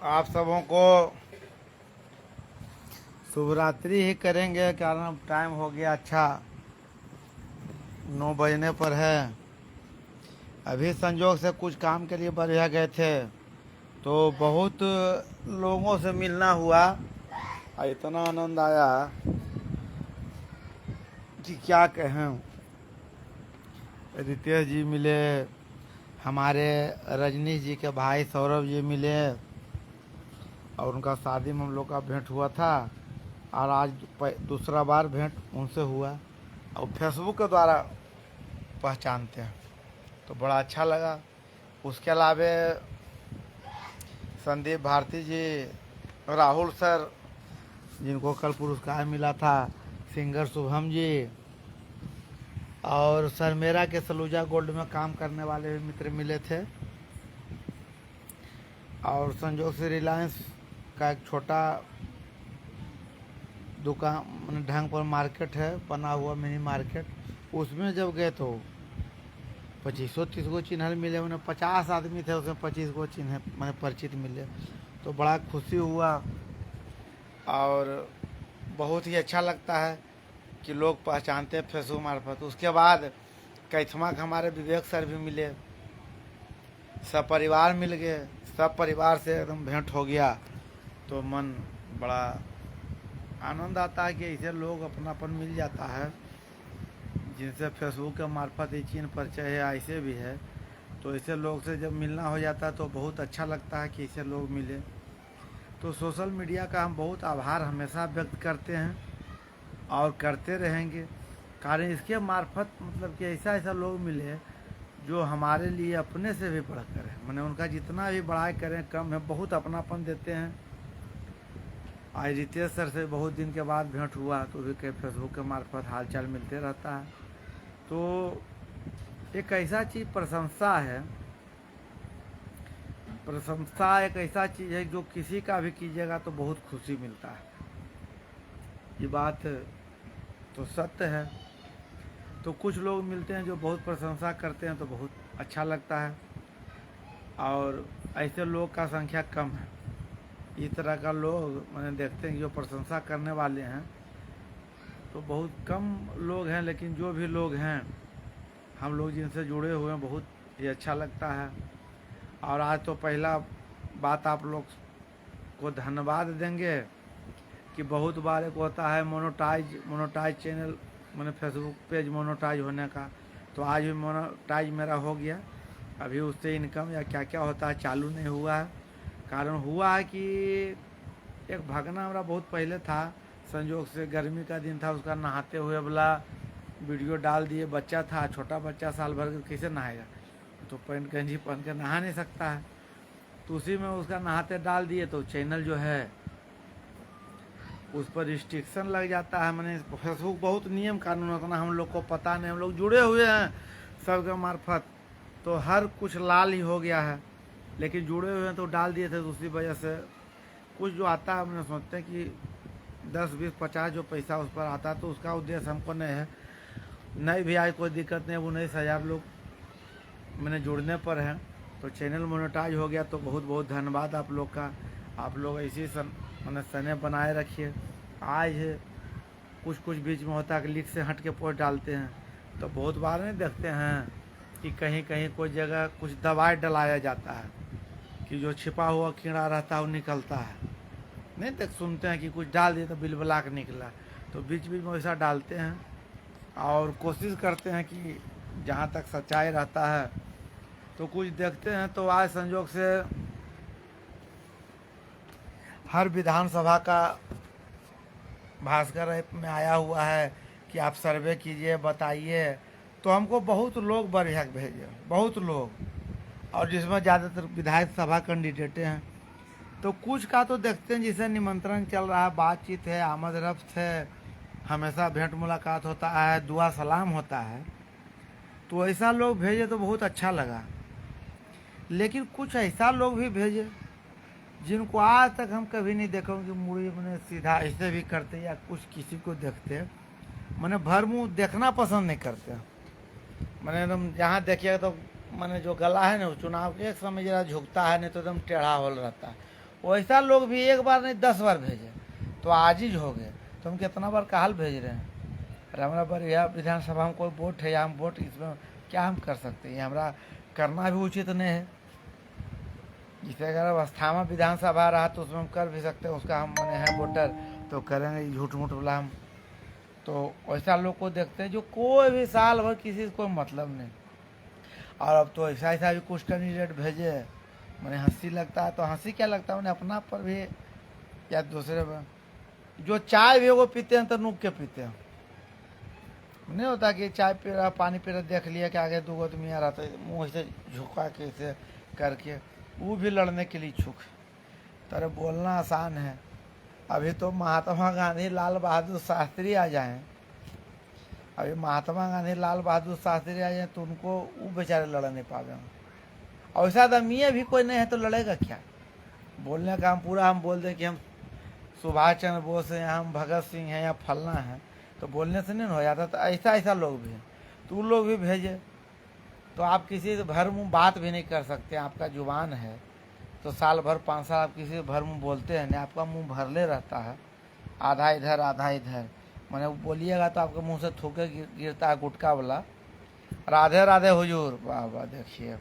आप सबों को शुभ रात्रि ही करेंगे, कारण अब टाइम हो गया अच्छा 9 बजने पर है। अभी संजोग से कुछ काम के लिए बलिया गए थे तो बहुत लोगों से मिलना हुआ और इतना आनंद आया कि क्या कहें। रितेश जी मिले, हमारे रजनीश जी के भाई सौरभ जी मिले और उनका शादी में हम लोग का भेंट हुआ था और आज दूसरा बार भेंट उनसे हुआ और फेसबुक के द्वारा पहचानते हैं तो बड़ा अच्छा लगा। उसके अलावे संदीप भारती जी, राहुल सर जिनको कल पुरस्कार मिला था, सिंगर शुभम जी और सर मेरा के सलूजा गोल्ड में काम करने वाले भी मित्र मिले थे। और संजोग से रिलायंस का एक छोटा दुकान ढंग पर मार्केट है बना हुआ, मिनी मार्केट, उसमें जब गए तो 25-30 गो चिन्हल मिले। उन्हें 50 आदमी थे, उसमें 25 गो चिन्ह मैंने परिचित मिले तो बड़ा खुशी हुआ और बहुत ही अच्छा लगता है कि लोग पहचानते हैं फेसबुक मार्फत। उसके बाद कैथमा के हमारे विवेक सर भी मिले, सब परिवार मिल गए, सब परिवार से एकदम भेंट हो गया तो मन बड़ा आनंद आता है कि ऐसे लोग अपनापन मिल जाता है जिनसे फेसबुक के मार्फत ही चिन्ह परिचय है, ऐसे भी है। तो ऐसे लोग से जब मिलना हो जाता है तो बहुत अच्छा लगता है कि ऐसे लोग मिले। तो सोशल मीडिया का हम बहुत आभार हमेशा व्यक्त करते हैं और करते रहेंगे, कारण इसके मार्फत मतलब कि ऐसा ऐसा लोग मिले जो हमारे लिए अपने से भी बढ़कर है, मैंने उनका जितना भी बड़ाई करें कम है, बहुत अपनापन देते हैं। आज रितेश सर से बहुत दिन के बाद भेंट हुआ तो भी कई फेसबुक के मार्फत हालचाल मिलते रहता है। तो एक ऐसा चीज़ प्रशंसा है, प्रशंसा एक ऐसा चीज़ है जो किसी का भी कीजिएगा तो बहुत खुशी मिलता है, ये बात तो सत्य है। तो कुछ लोग मिलते हैं जो बहुत प्रशंसा करते हैं तो बहुत अच्छा लगता है और ऐसे लोग का संख्या कम है। इस तरह का लोग मैंने देखते हैं जो प्रशंसा करने वाले हैं तो बहुत कम लोग हैं, लेकिन जो भी लोग हैं हम लोग जिनसे जुड़े हुए हैं बहुत ही अच्छा लगता है। और आज तो पहला बात आप लोग को धन्यवाद देंगे कि बहुत बार एक होता है मोनोटाइज चैनल, मैंने फेसबुक पेज मोनोटाइज होने का, तो आज भी मोनोटाइज मेरा हो गया। अभी उससे इनकम या क्या क्या होता है चालू नहीं हुआ है। कारण हुआ है कि एक भगना हमारा बहुत पहले था, संजोग से गर्मी का दिन था, उसका नहाते हुए वाला वीडियो डाल दिए। बच्चा था, छोटा बच्चा, साल भर कैसे नहाएगा, तो पैंट गंजी पहन के नहा नहीं सकता है, तो उसी में उसका नहाते डाल दिए तो चैनल जो है उस पर रिस्ट्रिक्शन लग जाता है। मैंने फेसबुक बहुत नियम कानून उतना हम लोग को पता नहीं, हम लोग जुड़े हुए हैं सबके मार्फत तो हर कुछ लाल ही हो गया है, लेकिन जुड़े हुए हैं तो डाल दिए थे। तो उसी वजह से कुछ जो आता है मैंने सोचते हैं कि 10, 20, 50 जो पैसा उस पर आता है तो उसका उद्देश्य हमको नहीं है। नहीं भी आए कोई दिक्कत नहीं, 19,000 लोग मैंने जुड़ने पर हैं तो चैनल मोनेटाइज हो गया तो बहुत बहुत धन्यवाद आप लोग का। आप लोग ऐसी मैंने सने बनाए रखिए। आज कुछ कुछ बीच में होता है कि लीक से हट के पोस्ट डालते हैं तो बहुत बार नहीं देखते हैं कि कहीं कहीं कोई जगह कुछ दवाई डलाया जाता है कि जो छिपा हुआ कीड़ा रहता है वो निकलता है, नहीं तक सुनते हैं कि कुछ डाल दिए तो बिलबलाक निकला, तो बीच बीच में वैसा डालते हैं और कोशिश करते हैं कि जहाँ तक सच्चाई रहता है तो कुछ देखते हैं। तो आज संजोग से हर विधानसभा का भास्कर ऐप में आया हुआ है कि आप सर्वे कीजिए बताइए, तो हमको बहुत लोग बढ़िया भेजे, बहुत लोग, और जिसमें ज़्यादातर विधायक सभा कैंडिडेट हैं। तो कुछ का तो देखते हैं जिसे निमंत्रण चल रहा है, बातचीत है, आमद रफ्त है, हमेशा भेंट मुलाकात होता है, दुआ सलाम होता है, तो ऐसा लोग भेजे तो बहुत अच्छा लगा। लेकिन कुछ ऐसा लोग भी भेजे जिनको आज तक हम कभी नहीं देखा कि मुड़ी मैंने सीधा ऐसे भी करते या कुछ किसी को देखते, मैंने भर मुँह देखना पसंद नहीं करते। मैंने एकदम जहाँ देखिएगा तो मैंने जो गला है ना चुनाव के एक समय जरा झुकता है, नहीं तो एकदम टेढ़ा होल रहता है, वैसा लोग भी एक बार नहीं 10 बार भेजे तो आजिज हो गए। तो हम कितना बार काल भेज रहे हैं। और हमारा पर यह विधानसभा में कोई वोट है या हम वोट इसमें क्या हम कर सकते हैं, हमारा करना भी उचित नहीं है। जिसे अगर अवस्था में विधानसभा रहा तो उसमें हम कर भी सकते हैं, उसका हम मने हैं वोटर तो करेंगे झूठ मूठ बोला हम। तो ऐसा लोग को देखते हैं जो कोई भी साल भर किसी से कोई मतलब नहीं। और अब तो ऐसा ऐसा भी कुछ कैंडिडेट भेजे मैंने हंसी लगता है। तो हंसी क्या लगता है मैंने अपना पर भी या दूसरे पर, जो चाय भी वो पीते हैं तो नूक के पीते हैं। नहीं होता कि चाय पी रहा पानी पी रहा देख लिया कि आगे 2 आदमी आ रहा तो मुँह से झुका के ऐसे करके वो भी लड़ने के लिए इच्छुक है। तरह बोलना आसान है। अभी तो महात्मा गांधी लाल बहादुर शास्त्री आ जाएं, अभी महात्मा गांधी लाल बहादुर शास्त्री आ जाए तो उनको वो बेचारे लड़ नहीं पावे। और ऐसा आदमी भी कोई नहीं है तो लड़ेगा क्या। बोलने का हम पूरा हम बोल दें कि हम सुभाष चंद्र बोस हैं, हम भगत सिंह हैं या फलना है तो बोलने से नहीं हो जाता। तो ऐसा ऐसा लोग भी हैं तो उन लोग भी भेजे। तो आप किसी से भर मुँह बात भी नहीं कर सकते। आपका जुबान है तो साल भर 5 साल आप किसी से भर मुँह बोलते हैं नहीं, आपका मुँह भरले रहता है, आधा इधर आधा इधर। मैंने बोलिएगा तो आपके मुंह से थूके गिरता है गुटखा वाला। राधे राधे हुजूर, वाह वाह देखिए।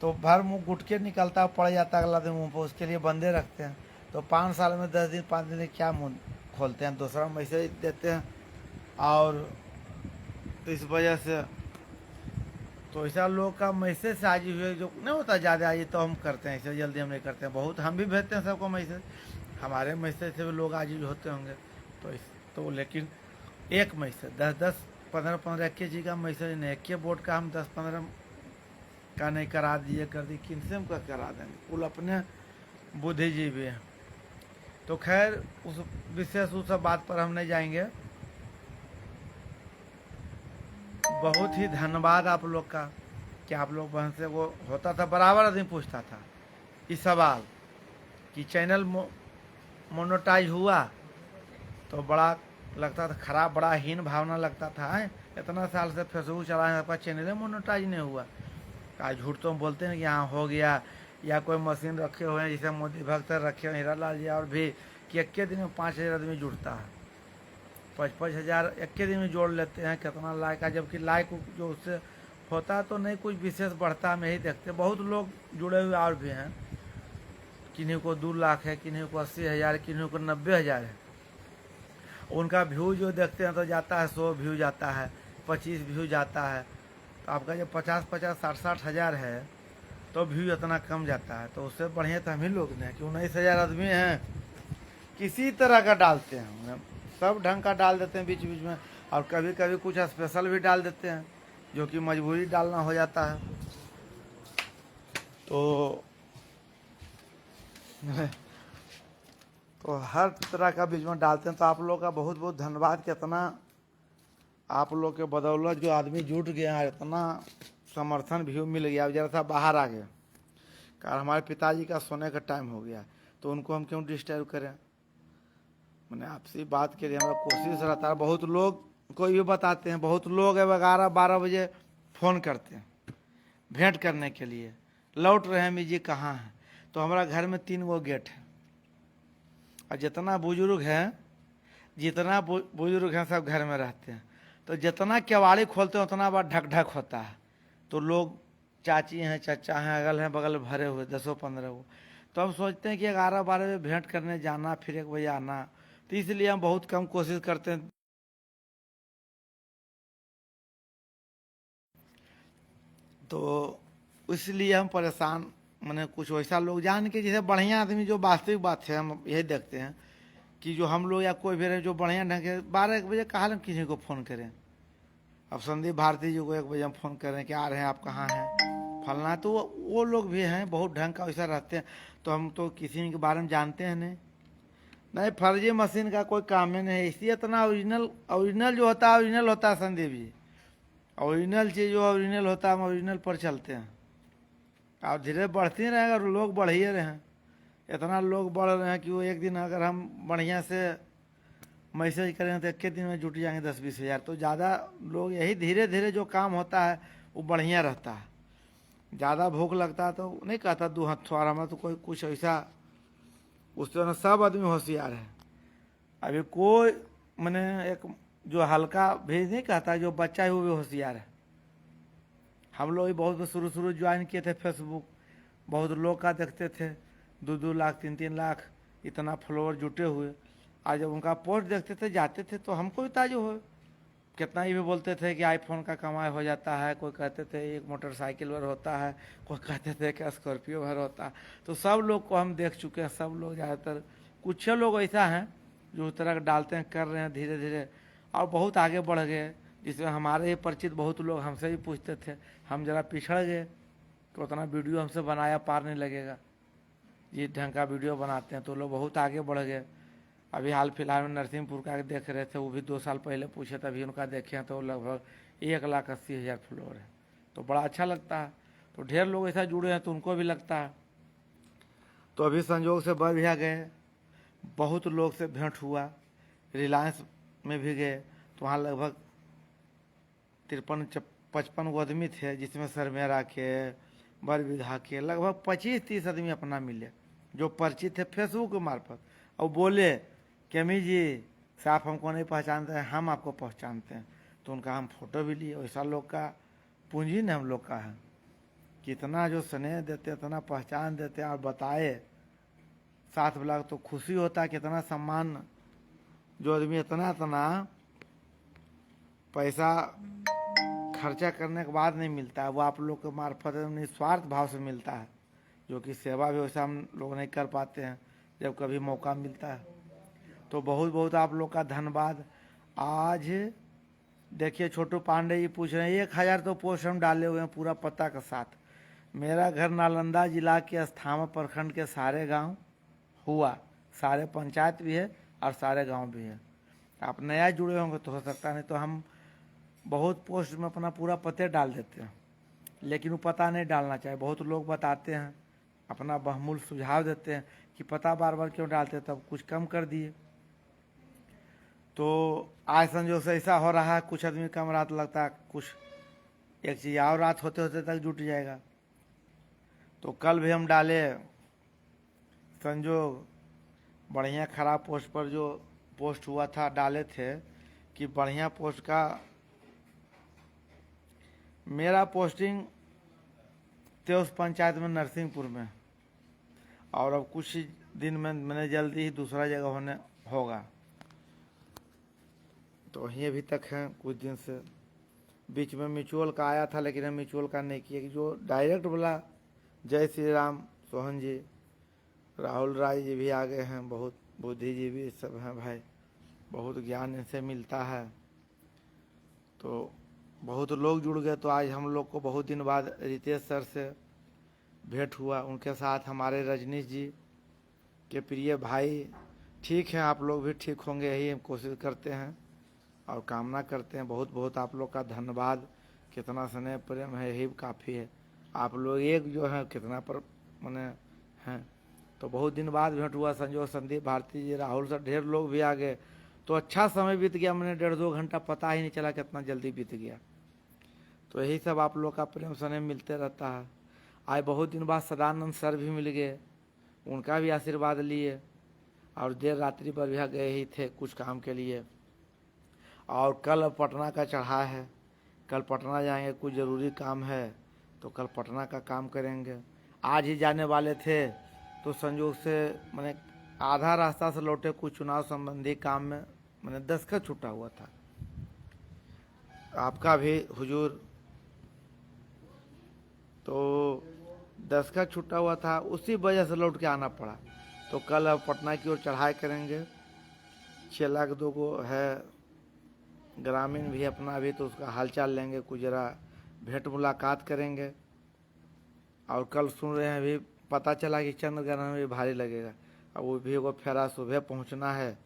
तो भर मुंह गुटके निकलता पड़ जाता है अगला दिन मुंह पर, उसके लिए बंदे रखते हैं। तो 5 साल में 10 दिन 5 दिन क्या मुंह खोलते हैं, दूसरा मैसेज देते हैं। और तो इस वजह से तो ऐसा लोग का मैसेज से आज हुए जो नहीं होता ज़्यादा आज तो हम करते हैं, ऐसे जल्दी हम नहीं करते हैं। बहुत हम भी भेजते हैं सबको मैसेज, हमारे मैसेज से भी लोग आज होते होंगे। तो लेकिन एक मैसेज 10-10 15-15 21 का मैसेज नहीं, एक वोट का हम 10-15 का नहीं करा दिए कर दी, किन से हम का करा देंगे, कुल अपने बुद्धिजीवी हैं। तो खैर उस विशेष उस बात पर हम नहीं जाएंगे। बहुत ही धन्यवाद आप लोग का कि आप लोग बहन से वो होता था बराबर आदमी पूछता था इस सवाल कि चैनल मोनेटाइज हुआ तो बड़ा लगता था खराब, बड़ा हीन भावना लगता था। है इतना साल से फेसबुक चलाए आपका चैनल मोनेटाइज नहीं हुआ। आज झूठ तो हम बोलते हैं कि यहाँ हो गया, या कोई मशीन रखे हुए हैं जैसे मोदी भक्त रखे हुए हीरा लाल जी और भी कि एक दिन में 5,000 आदमी जुड़ता है, 5,000 एक दिन में जोड़ लेते हैं कितना लाइक है। जबकि लाइक जो उससे होता है तो नहीं कुछ विशेष बढ़ता, हम यही देखते हैं। बहुत लोग जुड़े हुए और भी हैं, किन्हीं को 2 लाख है, किन्हीं को 80,000, किन्हीं को 90,000 है। उनका व्यू जो देखते हैं तो जाता है 100 व्यू जाता है, 25 व्यू जाता है। तो आपका जब 50-50 60-60 हज़ार है तो व्यू इतना कम जाता है। तो उससे बढ़िया तो हम ही लोग ने कि 19,000 आदमी हैं, किसी तरह का डालते हैं, सब ढंग का डाल देते हैं बीच बीच में। और कभी कभी कुछ स्पेशल भी डाल देते हैं जो कि मजबूरी डालना हो जाता है। तो हर तरह का बीच में डालते हैं। तो आप लोग का बहुत बहुत धन्यवाद कि इतना आप लोग के बदौलत जो आदमी जुट गया है, इतना समर्थन भी मिल गया। अब जरा सा बाहर आ गए कारण हमारे पिताजी का सोने का टाइम हो गया, तो उनको हम क्यों डिस्टर्ब करें। मैंने आपसे बात के लिए हमारा कोशिश रहता है। बहुत लोग कोई भी बताते हैं, बहुत लोग 11-12 बजे फ़ोन करते हैं भेंट करने के लिए, लौट रहे हैं जी कहाँ हैं। तो हमारा घर में 3 गो गेट है और जितना बुजुर्ग हैं सब घर में रहते हैं। तो जितना केवाड़ी खोलते हैं उतना बार ढक ढक होता है। तो लोग चाची हैं चाचा हैं अगल हैं बगल भरे हुए 10-15 वो। तो हम सोचते हैं कि 11-12 बजे भेंट करने जाना, फिर 1 बजे आना। तो इसलिए हम बहुत कम कोशिश करते हैं। तो इसलिए हम परेशान, मैंने कुछ वैसा लोग जान के जैसे बढ़िया आदमी जो वास्तविक बात है हम यही देखते हैं कि जो हम लोग या कोई भी रहे जो बढ़िया ढंग के 12-1 बजे कहा हम किसी को फ़ोन करें। अब संदीप भारती जी को 1 बजे हम फ़ोन करें कि आ रहे हैं आप कहाँ हैं फलना। तो वो लोग भी हैं बहुत ढंग का वैसा रहते हैं। तो हम तो किसी के बारे में जानते हैं नहीं फर्जी मशीन का कोई काम ही नहीं है। इसलिए इतना ओरिजिनल जो होता है ओरिजिनल होता है संदीप जी। ओरिजिनल चीज़ जो ओरिजिनल होता है हम ओरिजिनल पर चलते हैं। और धीरे बढ़ती रहेगा और लोग बढ़ ही रहे हैं। इतना लोग बढ़ रहे हैं कि वो एक दिन अगर हम बढ़िया से मैसेज करें तो 1 दिन में जुट जाएंगे 10-20 हज़ार। तो ज़्यादा लोग यही धीरे धीरे जो काम होता है वो बढ़िया रहता है। ज़्यादा भूख लगता है तो नहीं कहता 2 हाथ थोड़ा, हमें तो कोई कुछ ऐसा उससे ना सब आदमी होशियार है। अभी कोई मैंने एक जो हल्का भी नहीं कहता, जो बच्चा है वो भी होशियार है। हम लोग भी बहुत शुरू शुरू ज्वाइन किए थे फेसबुक, बहुत लोग का देखते थे 2-2 लाख 3-3 लाख इतना फॉलोअर जुटे हुए। आज जब उनका पोस्ट देखते थे जाते थे तो हमको भी ताजुब हो, कितना ही भी बोलते थे कि आईफोन का कमाई हो जाता है, कोई कहते थे एक मोटरसाइकिल भर होता है, कोई कहते थे कि स्कॉर्पियो भर होता है। तो सब लोग को हम देख चुके हैं, सब लोग ज़्यादातर, कुछ लोग ऐसा हैं जो उस तरह डालते हैं, कर रहे हैं धीरे धीरे और बहुत आगे बढ़ गए। जिसमें हमारे ही परिचित बहुत लोग हमसे भी पूछते थे, हम जरा पिछड़ गए कि उतना वीडियो हमसे बनाया पार नहीं लगेगा, जिस ढंग का वीडियो बनाते हैं। तो लोग बहुत आगे बढ़ गए। अभी हाल फिलहाल में नरसिंहपुर का देख रहे थे, वो भी 2 साल पहले पूछे थे, अभी उनका देखे हैं तो लगभग 1,80,000 फॉलोअर है। तो बड़ा अच्छा लगता है। तो ढेर लोग ऐसा जुड़े हैं तो उनको भी लगता है। तो अभी संजोग से बढ़िया गए, बहुत लोग से भेंट हुआ। रिलायंस में भी गए तो वहाँ लगभग 53-55 गो आदमी थे, जिसमें सरमेरा के, बरबीघा के लगभग 25-30 आदमी अपना मिले जो परिचित थे फेसबुक के मार्फत। और बोले कि अमी जी से आप हमको नहीं पहचानते हैं, हम आपको पहचानते हैं। तो उनका हम फोटो भी लिए। वैसा लोग का पूंजी न हम लोग का है, कितना जो स्नेह देते, इतना पहचान देते और बताए साथ वाला, तो खुशी होता है। कितना सम्मान, जो आदमी इतना पैसा खर्चा करने के बाद नहीं मिलता है, वो आप लोग के मार्फत निस्वार्थ भाव से मिलता है, जो कि सेवा भी वैसा हम लोग नहीं कर पाते हैं जब कभी मौका मिलता है। तो बहुत बहुत आप लोग का धन्यवाद। आज देखिए छोटू पांडे जी पूछ रहे हैं 1,000 तो पोस्ट हम डाले हुए हैं पूरा पता के साथ। मेरा घर नालंदा जिला के अस्थामा प्रखंड के सारे गांव हुआ, सारे पंचायत भी है और सारे गांव भी है। आप नया जुड़े होंगे तो हो सकता, नहीं तो हम बहुत पोस्ट में अपना पूरा पते डाल देते हैं, लेकिन वो पता नहीं डालना चाहिए। बहुत लोग बताते हैं, अपना बहुमूल्य सुझाव देते हैं कि पता बार बार क्यों डालते हैं, तब कुछ कम कर दिए। तो आज संजोग से ऐसा हो रहा है, कुछ आदमी कम रात लगता है, कुछ एक चीज़ और रात होते होते तक जुट जाएगा। तो कल भी हम डाले, संजोग बढ़िया खराब पोस्ट पर जो पोस्ट हुआ था डाले थे कि बढ़िया पोस्ट का मेरा पोस्टिंग थे उस पंचायत में नरसिंहपुर में, और अब कुछ दिन में मैंने जल्दी ही दूसरा जगह होने होगा। तो वहीं अभी तक हैं कुछ दिन से। बीच में म्यूचुअल का आया था, लेकिन हम म्यूचुअल का नहीं किया कि जो डायरेक्ट बोला। जय श्री राम सोहन जी, राहुल राय जी भी आ गए हैं, बहुत बुद्धिजीवी सब हैं भाई, बहुत ज्ञान इनसे मिलता है। तो बहुत लोग जुड़ गए। तो आज हम लोग को बहुत दिन बाद रितेश सर से भेंट हुआ। उनके साथ हमारे रजनीश जी के प्रिय भाई, ठीक हैं आप लोग भी ठीक होंगे, यही हम कोशिश करते हैं और कामना करते हैं। बहुत बहुत आप लोग का धन्यवाद। कितना स्नेह प्रेम है, यही काफ़ी है। आप लोग एक जो है कितना पर मैंने हैं। तो बहुत दिन बाद भेंट हुआ। संजोग संदीप भारती जी, राहुल सर, ढेर लोग भी आ गए। तो अच्छा समय बीत गया, मैंने 1.5-2 घंटा पता ही नहीं चला कितना जल्दी बीत गया। तो यही सब आप लोग का प्रेम स्नेह मिलते रहता है। आज बहुत दिन बाद सदानंद सर भी मिल गए, उनका भी आशीर्वाद लिए। और देर रात्रि पर भी गए ही थे कुछ काम के लिए। और कल पटना का चढ़ा है, कल पटना जाएंगे, कुछ ज़रूरी काम है तो कल पटना का काम करेंगे। आज ही जाने वाले थे तो संयोग से मैंने आधा रास्ता से लौटे, कुछ चुनाव संबंधी काम में मैंने दस्तखत छूटा हुआ था। आपका भी हुजूर, तो दस्तखत छूटा हुआ था, उसी वजह से लौट के आना पड़ा। तो कल अब पटना की ओर चढ़ाई करेंगे। 6 लाख 2 को है, ग्रामीण भी अपना भी, तो उसका हालचाल लेंगे, कुछ जरा भेंट मुलाकात करेंगे। और कल सुन रहे हैं, अभी पता चला कि चंद्रग्रहण भी भारी लगेगा। अब वो भी एगो फेरा सुबह पहुंचना है।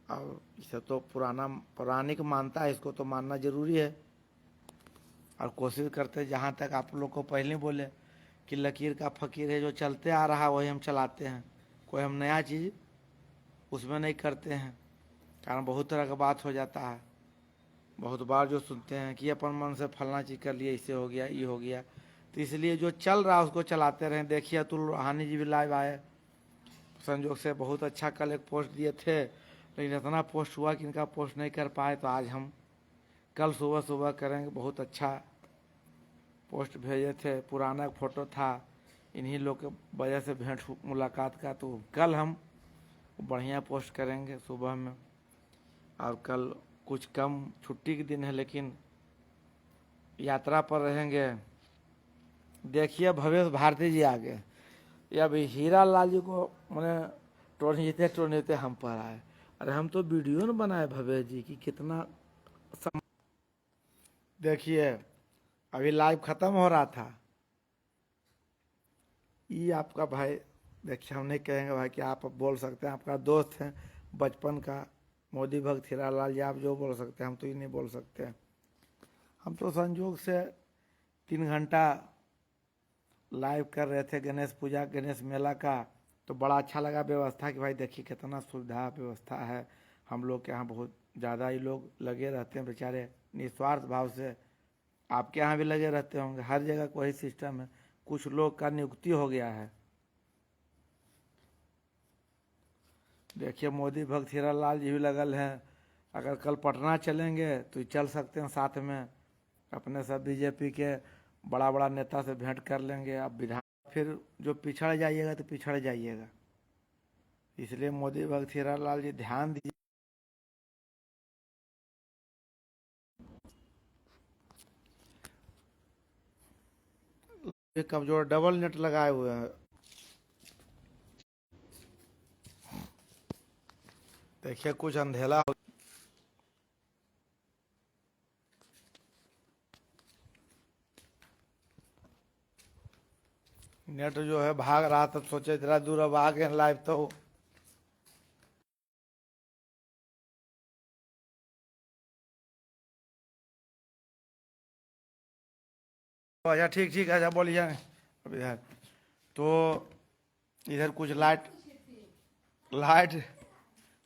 और इसे तो पौराणिक मानता है, इसको तो मानना जरूरी है। और कोशिश करते जहाँ तक आप लोग को पहले बोले कि लकीर का फ़कीर है, जो चलते आ रहा वही हम चलाते हैं। कोई हम नया चीज़ उसमें नहीं करते हैं, कारण बहुत तरह का बात हो जाता है। बहुत बार जो सुनते हैं कि अपन मन से फलना चीज़ कर लिए, इससे हो गया, ये हो गया। तो इसलिए जो चल रहा है उसको चलाते रहें। देखिए अतुल रोहानी जी भी लाइव आए, संयोग से बहुत अच्छा कल एक पोस्ट दिए थे, लेकिन इतना पोस्ट हुआ कि इनका पोस्ट नहीं कर पाए, तो आज हम कल सुबह सुबह करेंगे। बहुत अच्छा पोस्ट भेजे थे, पुराना फ़ोटो था, इन्हीं लोग के वजह से भेंट मुलाकात का, तो कल हम बढ़िया पोस्ट करेंगे सुबह में। और कल कुछ कम छुट्टी के दिन है, लेकिन यात्रा पर रहेंगे। देखिए भवेश भारती जी आगे, या अभी हीरा लाल जी को मैंने टोरनीते हम पर आए। अरे हम तो वीडियो न बनाए भवेश जी की, कितना देखिए अभी लाइव खत्म हो रहा था। ये आपका भाई, देखिए हम नहीं कहेंगे भाई कि आप बोल सकते हैं, आपका दोस्त है बचपन का मोदी भक्त हीरा लाल जी, आप जो बोल सकते हैं हम तो ये नहीं बोल सकते हैं। हम तो संयोग से 3 घंटा लाइव कर रहे थे गणेश पूजा गणेश मेला का, तो बड़ा अच्छा लगा व्यवस्था कि भाई देखिए कितना सुविधा व्यवस्था है। हम लोग के यहाँ बहुत ज़्यादा ही लोग लगे रहते हैं बेचारे निस्वार्थ भाव से। आपके यहाँ भी लगे रहते होंगे, हर जगह कोई सिस्टम है। कुछ लोग का नियुक्ति हो गया है। देखिए मोदी भक्त हीरा लाल जी भी लगल हैं। अगर कल पटना चलेंगे तो चल सकते हैं साथ में, अपने सब बीजेपी के बड़ा बड़ा नेता से भेंट कर लेंगे। अब विधान फिर जो पिछड़ जाइएगा तो पिछड़ जाइएगा, इसलिए मोदी भक्त हीरा लाल जी ध्यान दीजिए। कमजोर डबल नेट लगाए हुए हैं, देखिए कुछ अंधेला हो। नेट जो है भाग रहा, तब सोचे जरा दूर अब आ गए लाइव तो अच्छा ठीक ठीक, अच्छा बोलिए। अब इधर तो इधर कुछ लाइट लाइट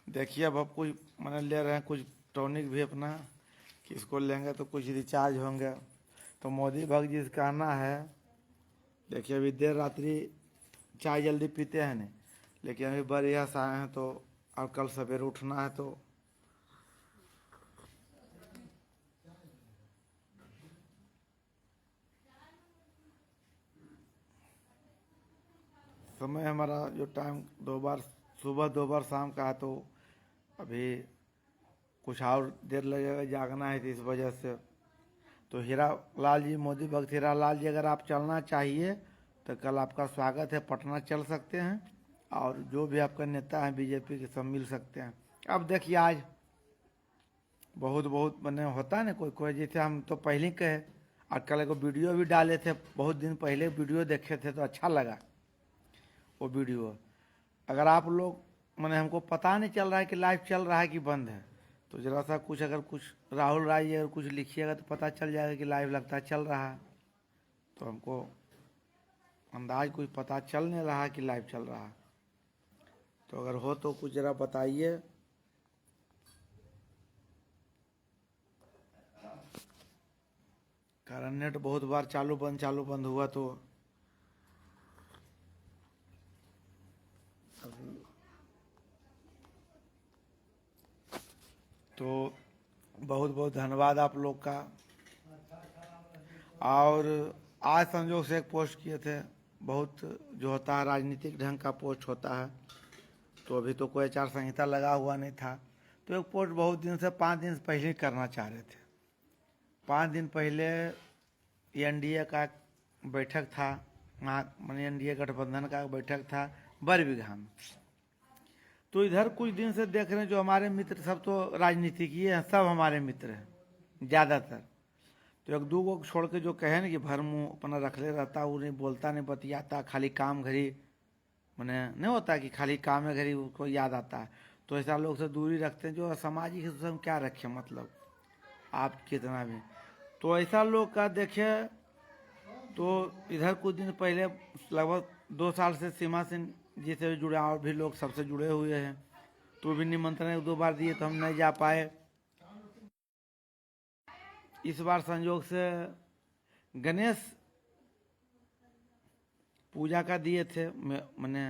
देखिए अब कुछ मैंने ले रहे हैं, कुछ टॉनिक भी अपना, किसको लेंगे तो कुछ रिचार्ज होंगे। तो मोदी भक्त जी से कहना है, देखिए अभी देर रात्रि चाय जल्दी पीते हैं नहीं, लेकिन अभी बढ़िया से आए हैं तो और कल सवेरे उठना है, तो समय हमारा जो टाइम 2 बार सुबह 2 बार शाम का है, तो अभी कुछ और देर लगेगा, जागना है, तो इस वजह से। तो हीरा लाल जी मोदी भक्त हीरा लाल जी, अगर आप चलना चाहिए तो कल आपका स्वागत है, पटना चल सकते हैं। और जो भी आपका नेता है बीजेपी के सब मिल सकते हैं। अब देखिए आज बहुत बहुत मैंने होता है ना, कोई कोई जैसे हम तो पहले ही कहे, और कल एगो वीडियो भी डाले थे, बहुत दिन पहले वीडियो देखे थे तो अच्छा लगा वो वीडियो। अगर आप लोग मैंने हमको पता नहीं चल रहा है कि लाइव चल रहा है कि बंद है, तो ज़रा सा कुछ अगर कुछ राहुल राय जी अगर कुछ लिखिएगा तो पता चल जाएगा कि लाइव लगता है चल रहा है। तो हमको अंदाज कुछ पता चल नहीं रहा कि लाइव चल रहा है, तो अगर हो तो कुछ ज़रा बताइए। कारण नेट बहुत बार चालू बंद हुआ, तो बहुत बहुत धन्यवाद आप लोग का। और आज संजोग से एक पोस्ट किए थे, बहुत जो होता है राजनीतिक ढंग का पोस्ट होता है, तो अभी तो कोई आचार संहिता लगा हुआ नहीं था, तो एक पोस्ट बहुत दिन से 5 दिन से पहले करना चाह रहे थे। 5 दिन पहले एनडीए का बैठक था, माने एनडीए गठबंधन का बैठक था बरबीघा में। तो इधर कुछ दिन से देख रहे हैं जो हमारे मित्र सब तो राजनीतिकीय हैं, सब हमारे मित्र हैं ज़्यादातर। तो एक दो को छोड़ के जो कहे ना कि भर मुँह अपना रखले रहता, वो नहीं बोलता नहीं बतियाता, खाली काम घड़ी मैंने नहीं होता कि खाली काम में घड़ी उसको याद आता है, तो ऐसा लोग से दूरी रखते हैं। जो सामाजिक हिस्से में क्या रखें, मतलब आप कितना भी, तो ऐसा लोग का देखे। तो इधर कुछ दिन पहले लगभग 2 साल से सीमा सिंह जी से जुड़े और भी लोग सबसे जुड़े हुए हैं, तो भी निमंत्रण 1-2 बार दिए तो हम नहीं जा पाए। इस बार संयोग से गणेश पूजा का दिए थे, मैंने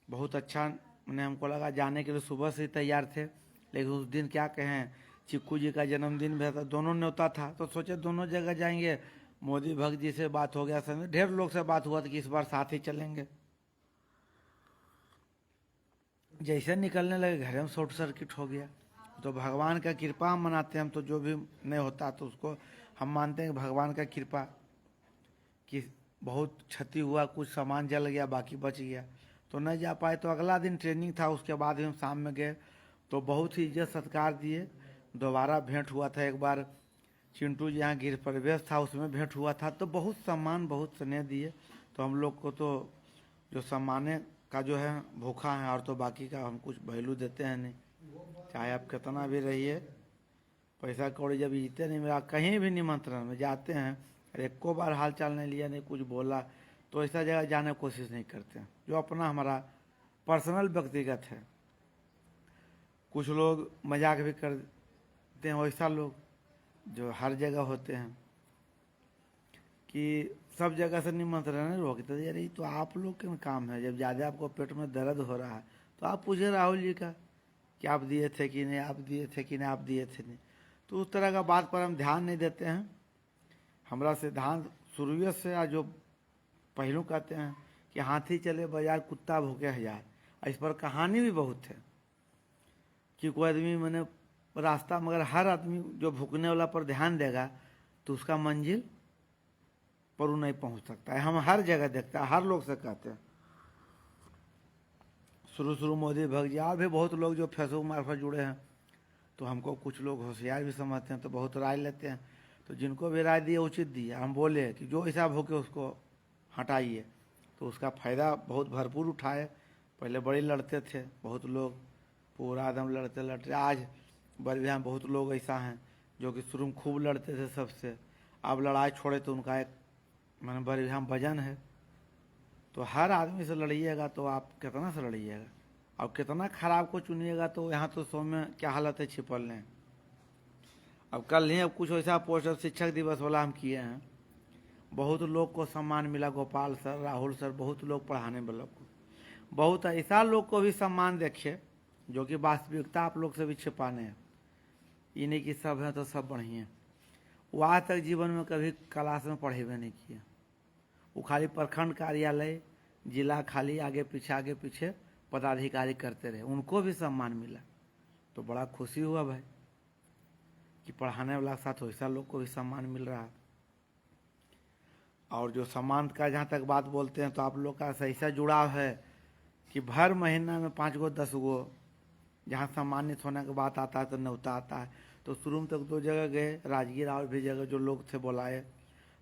बहुत अच्छा मैंने हमको लगा, जाने के लिए सुबह से ही तैयार थे। लेकिन उस दिन क्या कहें, चिक्कू जी का जन्मदिन भी था, दोनों न्योता था, तो सोचे दोनों जगह जाएंगे। मोदी भक्त जी से बात हो गया, समय ढेर लोग से बात हुआ था कि इस बार साथ ही चलेंगे। जैसे निकलने लगे घर में शॉर्ट सर्किट हो गया। तो भगवान का कृपा हम मनाते हैं, हम तो जो भी नहीं होता तो उसको हम मानते हैं भगवान का कृपा, कि बहुत क्षति हुआ, कुछ सामान जल गया, बाकी बच गया, तो नहीं जा पाए। तो अगला दिन ट्रेनिंग था, उसके बाद भी हम शाम में गए, तो बहुत ही इज्जत सत्कार दिए। दोबारा भेंट हुआ था एक बार, चिंटू जी यहाँ गृह प्रवेश था, उसमें भेंट हुआ था, तो बहुत सम्मान बहुत स्नेह दिए। तो हम लोग को तो जो सम्माने का जो है भूखा है, और तो बाकी का हम कुछ वैल्यू देते हैं नहीं। चाहे आप कितना भी रहिए, पैसा कौड़ी जब जीते नहीं मिला, कहीं भी निमंत्रण में जाते हैं, अरे एको बार हाल चाल नहीं लिया, नहीं कुछ बोला, तो ऐसा जगह जाने की कोशिश नहीं करते हैं जो अपना हमारा पर्सनल व्यक्तिगत है। कुछ लोग मजाक भी करते हैं, वैसा लोग जो हर जगह होते हैं कि सब जगह से निमंत्रण नहीं रोकते। यार ये तो आप लोग का काम है, जब ज़्यादा आपको पेट में दर्द हो रहा है तो आप पूछे राहुल जी का कि आप दिए थे कि नहीं, आप दिए थे कि नहीं, आप दिए थे नहीं। तो उस तरह का बात पर हम ध्यान नहीं देते हैं। हमारा सिद्धांत शुरुआत से आज जो पहलू कहते हैं कि हाथी चले बाजार कुत्ता भूखे हजार, इस पर कहानी भी बहुत है कि कोई आदमी मैंने रास्ता, मगर हर आदमी जो भूखने वाला पर ध्यान देगा तो उसका मंजिल पर वो नहीं पहुंच सकता है। हम हर जगह देखते हैं, हर लोग से कहते हैं। शुरू मोदी भक्त जी और भी बहुत लोग जो फेसबुक मार्फत जुड़े हैं, तो हमको कुछ लोग होशियार भी समझते हैं, तो बहुत राय लेते हैं। तो जिनको भी राय दिए उचित दिए, हम बोले कि जो हिसाब हो के उसको हटाइए, तो उसका फ़ायदा बहुत भरपूर उठाए। पहले बड़े लड़ते थे बहुत लोग, पूरा एकदम लड़ते लड़ते, आज बरबिया में बहुत लोग ऐसा हैं जो कि शुरू में खूब लड़ते थे सबसे, अब लड़ाई छोड़े तो उनका एक मैंने बरबिया में वजन है। तो हर आदमी से लड़िएगा तो आप कितना से लड़िएगा, और कितना खराब को चुनिएगा, तो यहाँ तो सौ में क्या हालत है छिपल ने। अब कल ही अब कुछ ऐसा पोस्टर शिक्षक दिवस वाला हम किए हैं, बहुत लोग को सम्मान मिला, गोपाल सर, राहुल सर, बहुत लोग पढ़ाने वालों को, बहुत ऐसा लोग को भी सम्मान देखिए जो कि वास्तविकता आप लोग से भी छिपाने हैं। ये नहीं कि सब हैं तो सब बढ़िया, वो आज तक जीवन में कभी क्लास में पढ़े हुए नहीं किए, वो खाली प्रखंड कार्यालय जिला खाली आगे पीछे पदाधिकारी करते रहे, उनको भी सम्मान मिला। तो बड़ा खुशी हुआ भाई कि पढ़ाने वाला के साथ वैसा लोग को भी सम्मान मिल रहा है। और जो सम्मान का जहाँ तक बात बोलते हैं, तो आप लोग का ऐसा जुड़ाव है कि भर महीना में 5 गो 10 गो जहाँ सम्मानित होने की बात आता है तो न्योता आता है। तो शुरू में तक 2 जगह गए, राजगीर और भी जगह जो लोग थे बुलाए।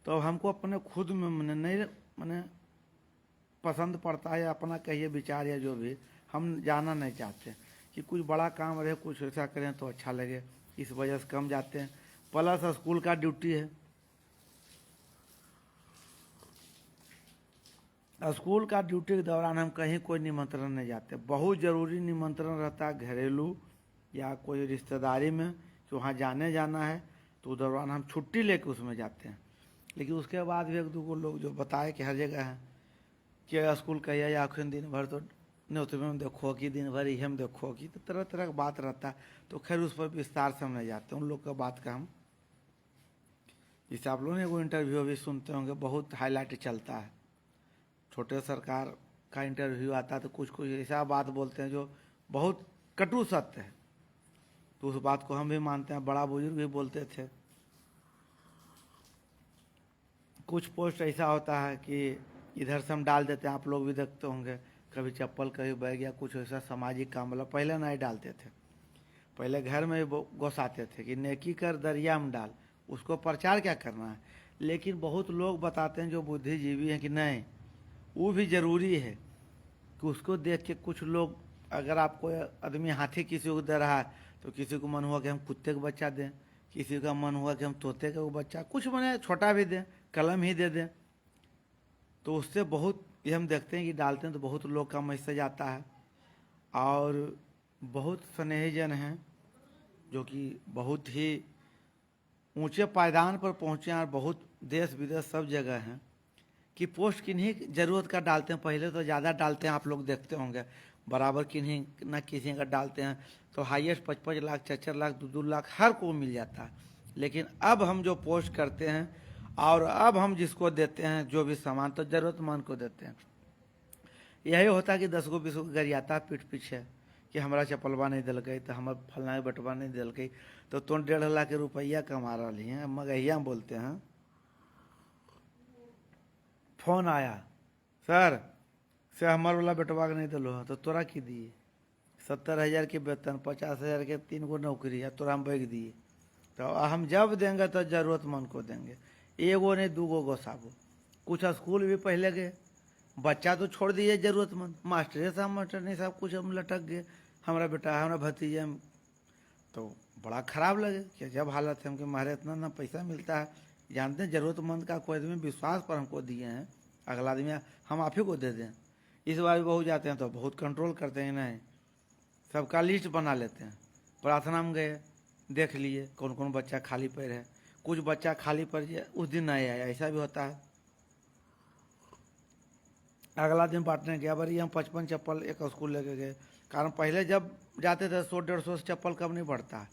तो अब हमको अपने खुद में मैंने पसंद पड़ता है, अपना कहिए विचार या जो भी, हम जाना नहीं चाहते कि कुछ बड़ा काम रहे, कुछ ऐसा करें तो अच्छा लगे, इस वजह से कम जाते हैं। प्लस स्कूल का ड्यूटी है, स्कूल का ड्यूटी के दौरान हम कहीं कोई निमंत्रण नहीं जाते। बहुत ज़रूरी निमंत्रण रहता है घरेलू या कोई रिश्तेदारी में कि वहाँ जाना है, तो उस दौरान हम छुट्टी लेके उसमें जाते हैं। लेकिन उसके बाद भी 1-2 लोग जो बताए कि हर जगह है कि स्कूल कहिए या आखिर दिन भर तो न्योतवे में देखो कि दिन भर ही हम देखो कि, तो तरह तरह का बात रहता है। तो खैर उस पर विस्तार से हम नहीं जाते, उन लोग का बात का हम, जैसे आप लोगों ने वो इंटरव्यू भी सुनते होंगे, बहुत हाईलाइट चलता है। छोटे सरकार का इंटरव्यू आता है तो कुछ कुछ ऐसा बात बोलते हैं जो बहुत कटु सत्य है, तो उस बात को हम भी मानते हैं। बड़ा बुजुर्ग भी बोलते थे। कुछ पोस्ट ऐसा होता है कि इधर से हम डाल देते हैं, आप लोग भी देखते होंगे, कभी चप्पल कभी बैग या कुछ ऐसा सामाजिक काम वाला, पहले नहीं डालते थे। पहले घर में घुसाते थे कि नेकी कर दरिया में डाल, उसको प्रचार क्या करना है। लेकिन बहुत लोग बताते हैं जो बुद्धिजीवी हैं कि नहीं, वो भी ज़रूरी है कि उसको देख के कुछ लोग, अगर आपको आदमी हाथी किसी को दे रहा है तो किसी को मन हुआ कि हम कुत्ते का बच्चा दें, किसी का मन हुआ कि हम तोते का बच्चा, कुछ मैंने छोटा भी दें, कलम ही दे दें। तो उससे बहुत ये हम देखते हैं कि डालते हैं तो बहुत लोग का मैसेज आता है। और बहुत स्नेहीजन हैं जो कि बहुत ही ऊंचे पायदान पर पहुँचे हैं, और बहुत देश विदेश सब जगह हैं कि पोस्ट किन्हीं ज़रूरत का डालते हैं। पहले तो ज़्यादा डालते हैं, आप लोग देखते होंगे, बराबर किन्हीं ना किसी का डालते हैं तो हाईएस्ट 55 लाख 4 लाख 2 लाख हर को मिल जाता है। लेकिन अब हम जो पोस्ट करते हैं और अब हम जिसको देते हैं जो भी सामान, तो ज़रूरतमंद को देते हैं। यही होता है कि 10 गो 20 गो गरियाता पीठ पीछे कि हमारा चप्पलवा नहीं दिल गई, तो हमारा फलना बटवा नहीं दिल गई, तो तुम 1.5 लाख के रुपया कमा रही हैं। मगहिया बोलते हैं। फोन आया, सर से हमार वाला बेटवा के नहीं दिलो है, तो तोरा की दिए 70,000 के वेतन, 50,000 के 3 गो नौकरी है, तोरा हम बैग दिए। तो हम जब देंगे तो ज़रूरतमंद को देंगे, एगो नहीं 2 गो गोसाबो। कुछ स्कूल भी पहले गए, बच्चा तो छोड़ दिए ज़रूरतमंद, मास्टरे साहब मास्टरनी साहब कुछ हम लटक गए, हमारा बेटा हमारा भतीजे। तो बड़ा ख़राब लगे कि जब हालत है हमके मारे इतना ना पैसा मिलता है, जानते हैं ज़रूरतमंद का कोई आदमी विश्वास पर हमको दिए हैं, अगला आदमी हम आप ही को दे दें। इस बार भी बहुत जाते हैं तो बहुत कंट्रोल करते हैं, नहीं सबका लिस्ट बना लेते हैं। प्रार्थना में गए, देख लिए कौन कौन बच्चा खाली पैर है, कुछ बच्चा खाली पैर उस दिन नहीं आया, ऐसा भी होता है। अगला दिन बांटने गया, बारी हम 55 चप्पल एक स्कूल लेके गए। कारण पहले जब जाते थे 100-150 से चप्पल कम नहीं बढ़ता है,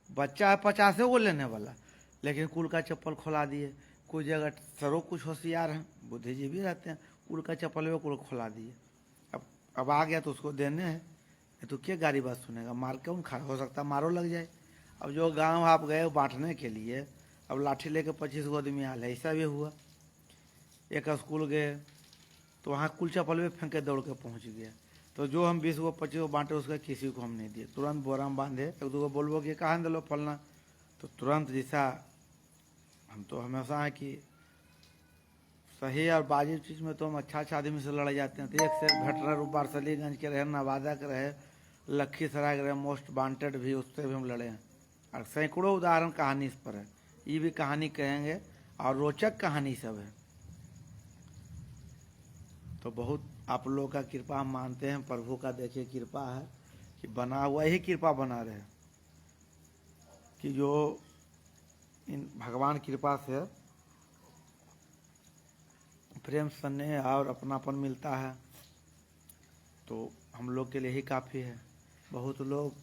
बच्चा है 50 वो लेने वाला, लेकिन कुल का चप्पल खोला दिए। कुछ जगह सरो कुछ होशियार हैं, बुद्धिजीवी रहते हैं, कुल का चप्पल वो कुल खोला दिए। अब आ गया तो उसको देने हैं, तो क्या गाड़ी बात सुनेगा, मार कौन खा हो सकता है, मारो लग जाए। अब जो गांव आप गए बांटने के लिए, अब लाठी लेके 25 गो आदमी आल, ऐसा भी हुआ। एक स्कूल गए तो वहाँ कुल चप्पल में फेंक के दौड़ के पहुँच गया। तो जो हम 20 गो 25 गो बांटे उसका किसी को हम नहीं दिए, तुरंत बोरा में बांधे। एक 2 गो बोलबो कि कहाँ दिलो फलना, तो तुरंत जैसा हम तो हमेशा है कि सही और बाजी चीज़ में तो हम अच्छा आदमी से लड़ जाते हैं। तो एक से भटरा बारसलीगंज के रहे, नवादा के रहे, लखीसराय के रहे, मोस्ट वांटेड भी, उससे भी हम लड़े हैं। और सैकड़ों उदाहरण कहानी इस पर है, ये भी कहानी कहेंगे और रोचक कहानी सब है। तो बहुत आप लोगों का कृपा हम मानते हैं, प्रभु का देखिए कृपा है कि बना हुआ ही कृपा बना रहे, कि जो इन भगवान कृपा से प्रेम स्नेह और अपनापन मिलता है, तो हम लोग के लिए ही काफ़ी है। बहुत लोग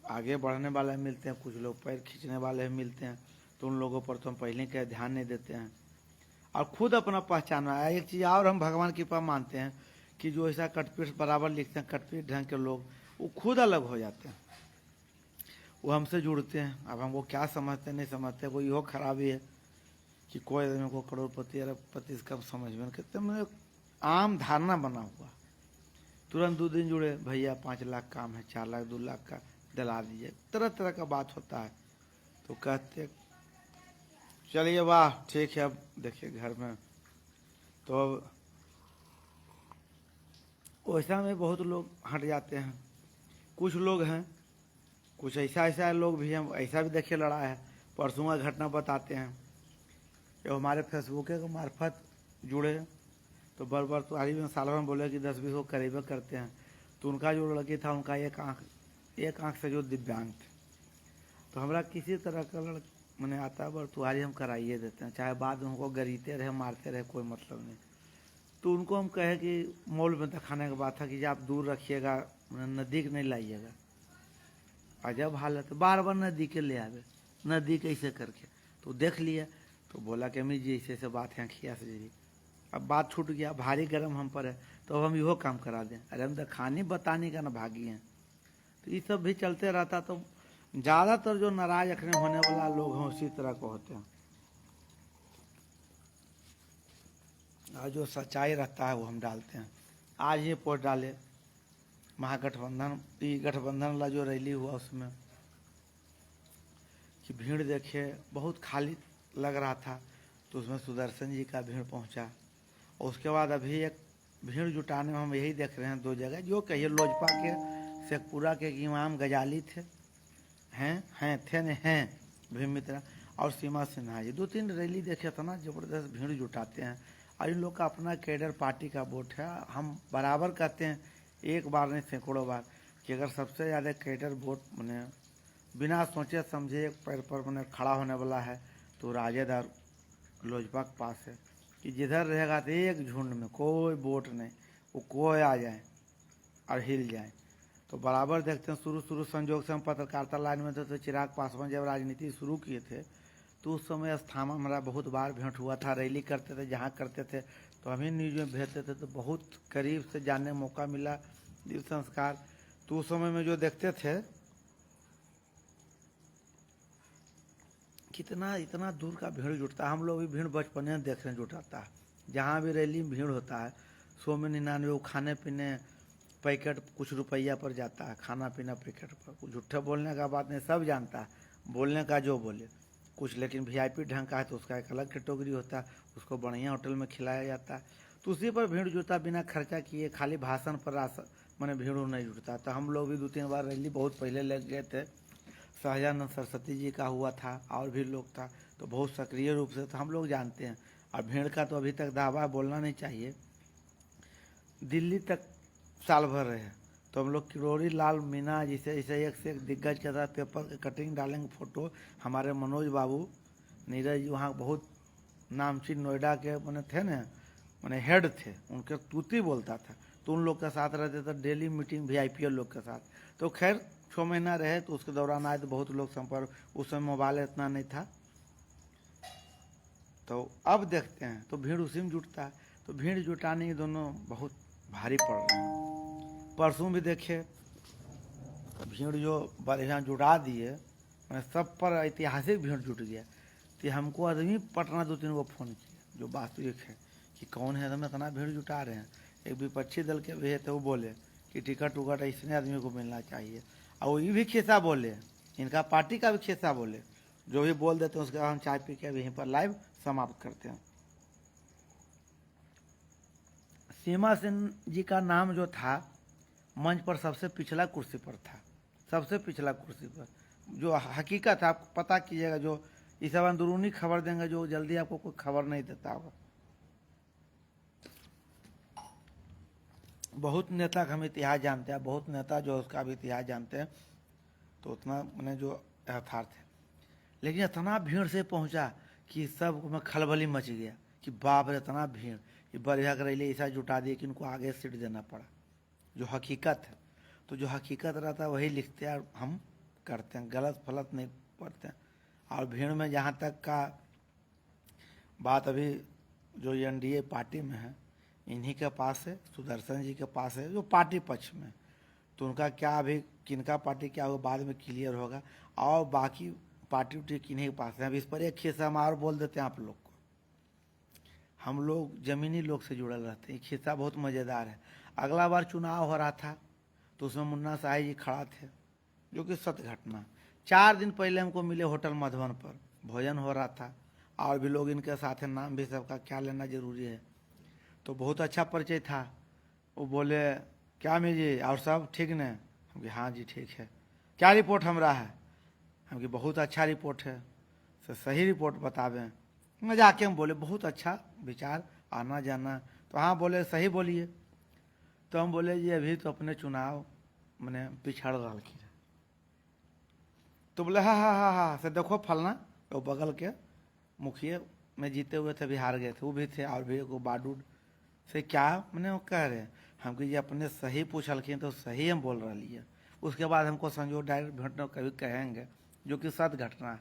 आगे बढ़ने वाले मिलते हैं, कुछ लोग पैर खींचने वाले मिलते हैं, तो उन लोगों पर तो हम पहले के ध्यान नहीं देते हैं और खुद अपना पहचाना है। एक चीज़ और हम भगवान की कृपा मानते हैं कि जो ऐसा कटपीठ बराबर लिखते हैं, कटपीठ ढंग के लोग, वो खुद अलग हो जाते हैं, वो हमसे जुड़ते हैं। अब हम वो क्या समझते नहीं समझते, वो यो खराबी है कि कोई आदमी को करोड़पति अरबपति इसका समझ में कितने मतलब आम धारणा बना हुआ। तुरंत 2 दिन जुड़े, भैया 5 लाख काम है, 4 लाख 2 लाख का दिला दीजिए, तरह तरह का बात होता है। तो कहते चलिए वाह ठीक है। अब देखिए घर में तो अब वैसा में बहुत लोग हट जाते हैं। कुछ लोग हैं, कुछ ऐसा लोग भी हैं, ऐसा भी देखिए लड़ा है। परसों का घटना बताते हैं, जो हमारे फेसबुक के मार्फत जुड़े, तो बर तुम्हारी में साल भर में बोले कि 10-20 को करीब करते हैं। तो उनका जो लड़की था, उनका एक आँख से जो दिव्यांग थे, तो हमारा किसी तरह का मैंने आता है, तुम्हारी हम कराइए देते हैं, चाहे बाद में उनको गरीते रहे मारते रहे, कोई मतलब नहीं। तो उनको हम कहे कि मॉल में दिखाने का बात था कि आप दूर रखिएगा, नज़दीक नहीं लाइएगा। अजब हालत, बार बार नज़दीक ले आवे, नज़दीक ऐसे करके। तो देख लिया, तो बोला कि अम्मी जी ऐसे बात है खिया से जी। अब बात छूट गया, भारी गर्म हम पर है, तो अब हम इहो काम करा दें। अरे हम तो खाने बताने का ना भागी हैं। तो ये सब भी चलते रहता। तो ज़्यादातर जो नाराज रखने होने वाला लोग हैं उसी तरह को होते हैं, और जो सच्चाई रहता है वो हम डालते हैं। आज ये पोस्ट डाले महागठबंधन, गठबंधन वाला जो रैली हुआ उसमें कि भीड़ देखिए बहुत खाली लग रहा था, तो उसमें सुदर्शन जी का भीड़ पहुंचा। और उसके बाद अभी एक भीड़ जुटाने में हम यही देख रहे हैं 2 जगह, जो कहिए लोजपा के शेखपुरा के इमाम गजाली थे, भीम मित्रा और सीमा सिन्हा जी, 2-3 रैली देखे था ना, ज़बरदस्त भीड़ जुटाते हैं। और इन लोग का अपना कैडर पार्टी का वोट है। हम बराबर कहते हैं, एक बार नहीं सैकड़ों बार, कि अगर सबसे ज़्यादा कैडर वोट मैंने बिना सोचे समझे एक पैर पर मैंने खड़ा होने वाला है तो राजद और लोजपा के पास है। कि जिधर रहेगा तो एक झुंड में कोई वोट नहीं, वो कोई आ जाए और हिल जाए। तो बराबर देखते हैं शुरू संजोग से हम पत्रकारिता लाइन में थे, तो चिराग पासवान जब राजनीति शुरू किए थे तो उस समय स्थान हमारा बहुत बार भेंट हुआ था, रैली करते थे, जहाँ करते थे तो हम ही न्यूज में भेजते थे, तो बहुत करीब से जानने का मौका मिला दिल संस्कार। तो उस समय में जो देखते थे कितना इतना दूर का भीड़ जुटता है। हम लोग भी भीड़ बचपने में देखने जुटाता है, जहाँ भी रैली में भीड़ होता है 100 में 99 वो खाने पीने पैकेट कुछ रुपया पर जाता है, खाना पीना पैकेट पर। कुछ झूठा बोलने का बात नहीं, सब जानता है, बोलने का जो बोले कुछ। लेकिन वीआईपी ढंग का है तो उसका एक अलग कैटेगरी होता है, उसको बढ़िया होटल में खिलाया जाता है। तो उसी पर भीड़ जुटता, बिना खर्चा किए, खाली भाषण पर मैंने भीड़ नहीं जुटता। तो हम लोग भी 2-3 बार रैली बहुत पहले लग गए थे, सहजानंद सरस्वती जी का हुआ था और भी लोग था, तो बहुत सक्रिय रूप से तो हम लोग जानते हैं। और भीड़ का तो अभी तक दावा बोलना नहीं चाहिए, दिल्ली तक साल भर रहे, तो हम लोग किरोड़ी लाल मीना जिसे इसे एक से एक दिग्गज के साथ पेपर कटिंग डालेंगे फोटो। हमारे मनोज बाबू नीरज जी वहाँ बहुत नामचीन नोएडा के मैंने थे ना, मैंने हेड थे, उनके तूती बोलता था, तो उन लोग के साथ रहते थे डेली मीटिंग वीआईपी लोग के साथ। तो खैर 6 महीना रहे, तो उसके दौरान आए तो बहुत लोग संपर्क, उस समय मोबाइल इतना नहीं था। तो अब देखते हैं तो भीड़ उसी में जुटता है, तो भीड़ जुटाने के दोनों बहुत भारी पड़ रहे हैं। परसों भी देखे भीड़ जो बढ़िया जुटा दिए, मैंने सब पर ऐतिहासिक भीड़ जुट गया। तो हमको आदमी पटना 2-3 को फ़ोन किया, जो वास्तविक है कि कौन है, हम इतना भीड़ जुटा रहे हैं। एक विपक्षी दल के भी है, तो वो बोले कि टिकट उकट इसने आदमी को मिलना चाहिए, और वो ये भी खिस्सा बोले, इनका पार्टी का भी खिस्सा बोले। जो भी बोल देते हैं उसके बाद हम चाय पी के यहीं पर लाइव समाप्त करते हैं। सीमा सिंह जी का नाम जो था मंच पर सबसे पिछला कुर्सी पर था, सबसे पिछला कुर्सी पर। जो हकीकत है आप पता कीजिएगा, जो इस सब अंदरूनी खबर देंगे जो जल्दी आपको कोई खबर नहीं देता होगा। बहुत नेता का हम इतिहास जानते हैं, बहुत नेता जो उसका भी इतिहास जानते हैं, तो उतना मैंने जो यथार्थ है। लेकिन इतना भीड़ से पहुंचा कि सब में खलबली मच गया कि बाप रे इतना भीड़, ये बढ़िया कर रही ऐसा जुटा दिए कि उनको आगे सीट देना पड़ा। जो हकीकत है, तो जो हकीकत रहता है वही लिखते हैं और हम करते हैं, गलत फलत नहीं पढ़ते हैं। और भीड़ में जहाँ तक का बात अभी जो एनडीए पार्टी में है, इन्हीं के पास है, सुदर्शन जी के पास है जो पार्टी पक्ष में, तो उनका क्या अभी किनका पार्टी क्या होगा बाद में क्लियर होगा। और बाकी पार्टी उटी किन्हीं के पास है। अब इस पर एक खिस्सा हम और बोल देते हैं आप लोग को, हम लोग ज़मीनी लोग से जुड़ल रहते हैं, खिस्सा बहुत मज़ेदार है। अगला बार चुनाव हो रहा था तो उसमें मुन्ना साहिब जी खड़ा थे, जो कि सत्य घटना। 4 दिन पहले हमको मिले होटल मधुबन पर, भोजन हो रहा था, और भी लोग इनके साथ हैं, नाम भी सबका क्या लेना जरूरी है। तो बहुत अच्छा परिचय था। वो बोले क्या मी जी और सब ठीक ने? हम कि हाँ जी ठीक है। क्या रिपोर्ट हमरा है? हम कि बहुत अच्छा रिपोर्ट है, सही रिपोर्ट बतावें। मजाक हम बोले बहुत अच्छा विचार आना जाना, तो हाँ बोले सही बोलिए। तो हम बोले जी अभी तो अपने चुनाव मैंने पिछड़ रहा की। तो बोले हाँ हाँ हाँ हाँ से देखो फलना, तो बगल के मुखिया में जीते हुए थे, बिहार गए थे, वो भी थे, और भी को बाडूड से क्या मैंने वो कह रहे हैं। हम कि जी अपने सही पूछलखिन तो सही हम बोल रही है। उसके बाद हमको संजोग डायरेक्ट भेंटना कभी कहेंगे, जो कि सत्य घटना है।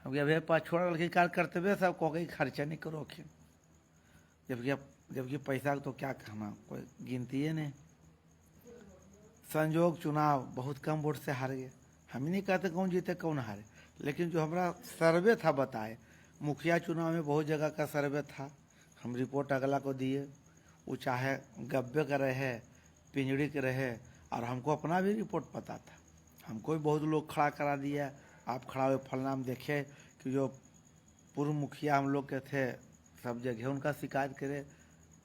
हम कि अभी पास छोड़ रखी कार्य करते हुए सब को खर्चा नहीं करो खिन, जबकि पैसा तो क्या कहना, कोई गिनती है नहीं। संजोग चुनाव बहुत कम वोट से हार गए। हम ही नहीं कहते कौन जीते कौन हारे, लेकिन जो हमारा सर्वे था बताए, मुखिया चुनाव में बहुत जगह का सर्वे था, हम रिपोर्ट अगला को दिए, वो चाहे गब्बे का रहे पिंजड़ी के रहे, और हमको अपना भी रिपोर्ट पता था। हमको भी बहुत लोग खड़ा करा दिया, आप खड़ा हुए फलना। हम देखे कि जो पूर्व मुखिया हम लोग के थे सब जगह उनका शिकायत करे,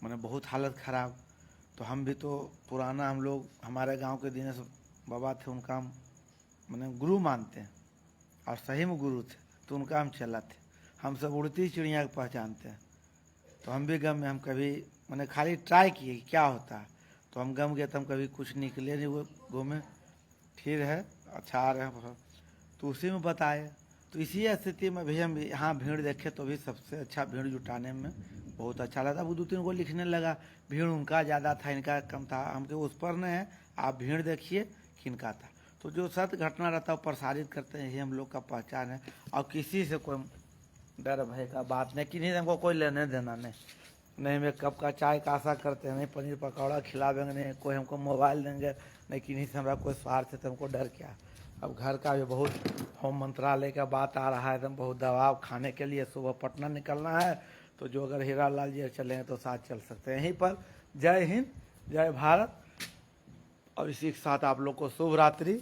मैंने बहुत हालत ख़राब। तो हम भी तो पुराना, हम लोग हमारे गांव के दिनेश बाबा थे, उनका हम मैंने गुरु मानते हैं, और सही में गुरु थे, तो उनका हम चला थे। हम सब उड़ती चिड़िया को पहचानते हैं। तो हम भी गम में, हम कभी मैंने खाली ट्राई किए कि क्या होता है, तो हम गम गए, तो हम कभी कुछ निकले नहीं हुए, घूमे ठीक है, अच्छा आ रहे हैं, तो उसी में बताए। तो इसी स्थिति में भी हम यहाँ भीड़ देखे तो भी सबसे अच्छा भीड़ जुटाने में बहुत अच्छा लगा। वो 2-3 को लिखने लगा, भीड़ उनका ज़्यादा था, इनका कम था। हमके उस पर नहीं है, आप भीड़ देखिए किनका था। तो जो सत्य घटना रहता है वो प्रसारित करते हैं, यही हम लोग का पहचान है। और किसी से कोई डर भय का बात नहीं, किन्हीं से हमको कोई लेने देना नहीं। नहीं में कप का चाय का आशा करते हैं, नहीं पनीर पकौड़ा खिलावेंगे, नहीं कोई हमको मोबाइल देंगे, नहीं किन्हीं से हमारा कोई स्वार्थ है, तो हमको डर क्या। अब घर का भी बहुत होम मंत्रालय का बात आ रहा है, एकदम बहुत दबाव खाने के लिए। सुबह पटना निकलना है, तो जो अगर हीरा लाल जी चलेंगे तो साथ चल सकते हैं। यहीं पर जय हिंद, जय भारत। और इसी के साथ आप लोग को शुभ रात्रि।